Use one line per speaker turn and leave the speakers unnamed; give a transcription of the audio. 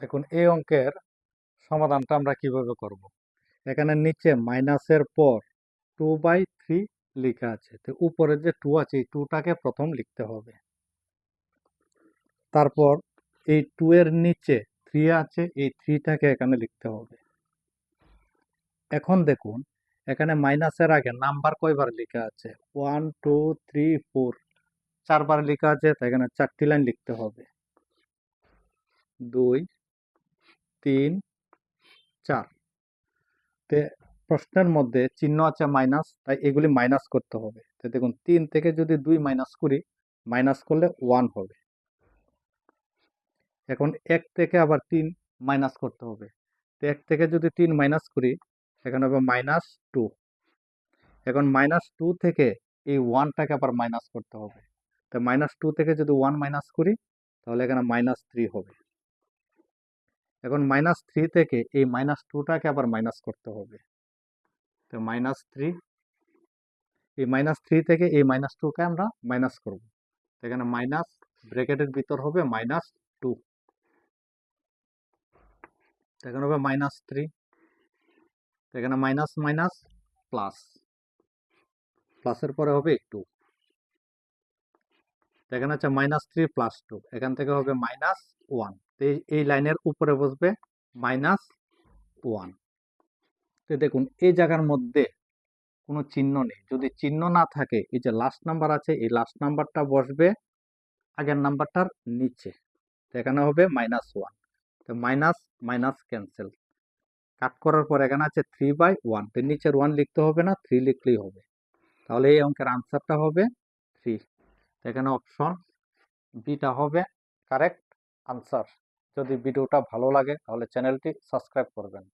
দেখুন এই অঙ্কের সমাধানটা আমরা কিভাবে করব। এখানে নিচে মাইনাসের পর 2/3 লেখা আছে, তো উপরে যে 2 আছে এই 2টাকে প্রথম লিখতে হবে। তারপর এই 2 এর নিচে 3 আছে, এই 3টাকে এখানে লিখতে হবে। এখন দেখুন এখানে মাইনাসের আগে নাম্বার কয়বার লেখা আছে, 1 2 3 4, 4বার লেখা আছে, তাই এখানে 4টি লাইন লিখতে হবে। 2 3 4। তে প্রশ্নের মধ্যে চিহ্ন আছে মাইনাস, তাই এগুলি মাইনাস করতে হবে। তো দেখুন 3 থেকে যদি 2 মাইনাস করি, মাইনাস করলে 1 হবে। এখন 1 থেকে আবার 3 মাইনাস করতে হবে। তো 1 থেকে যদি 3 মাইনাস করি, সেখানে হবে -2। এখন -2 থেকে এই 1টাকে আবার মাইনাস করতে হবে। তো -2 থেকে যদি 1 মাইনাস করি, তাহলে এখানে -3 হবে। এখন -3 থেকে এই -2টাকে আবার মাইনাস করতে হবে। তো -3, এই -3 থেকে এই -2কে আমরা মাইনাস করব। এখানে মাইনাস ব্র্যাকেটের ভিতর হবে -2, এখানে হবে -3, এখানে মাইনাস মাইনাস প্লাস, প্লাসের পরে হবে 2, এখানে হচ্ছে -3 + 2, এখান থেকে হবে -1। এই লাইনের উপরে বসবে -1। তো দেখুন এই জায়গার মধ্যে কোনো চিহ্ন নেই। যদি চিহ্ন না থাকে, এই যে লাস্ট নাম্বার আছে, এই লাস্ট নাম্বারটা বসবে আগের নাম্বারটার নিচে। তো এখানে হবে -1। তো মাইনাস মাইনাস ক্যান্সেল, কাট করার পর এখানে আছে 3/1। তো নিচের 1 লিখতে হবে না, 3 লিখলেই হবে। তাহলে এই অঙ্কের আনসারটা হবে 3। এখানে অপশন বিটা হবে কারেক্ট আনসার। যদি ভিডিওটা ভালো লাগে তাহলে চ্যানেলটি সাবস্ক্রাইব করবেন।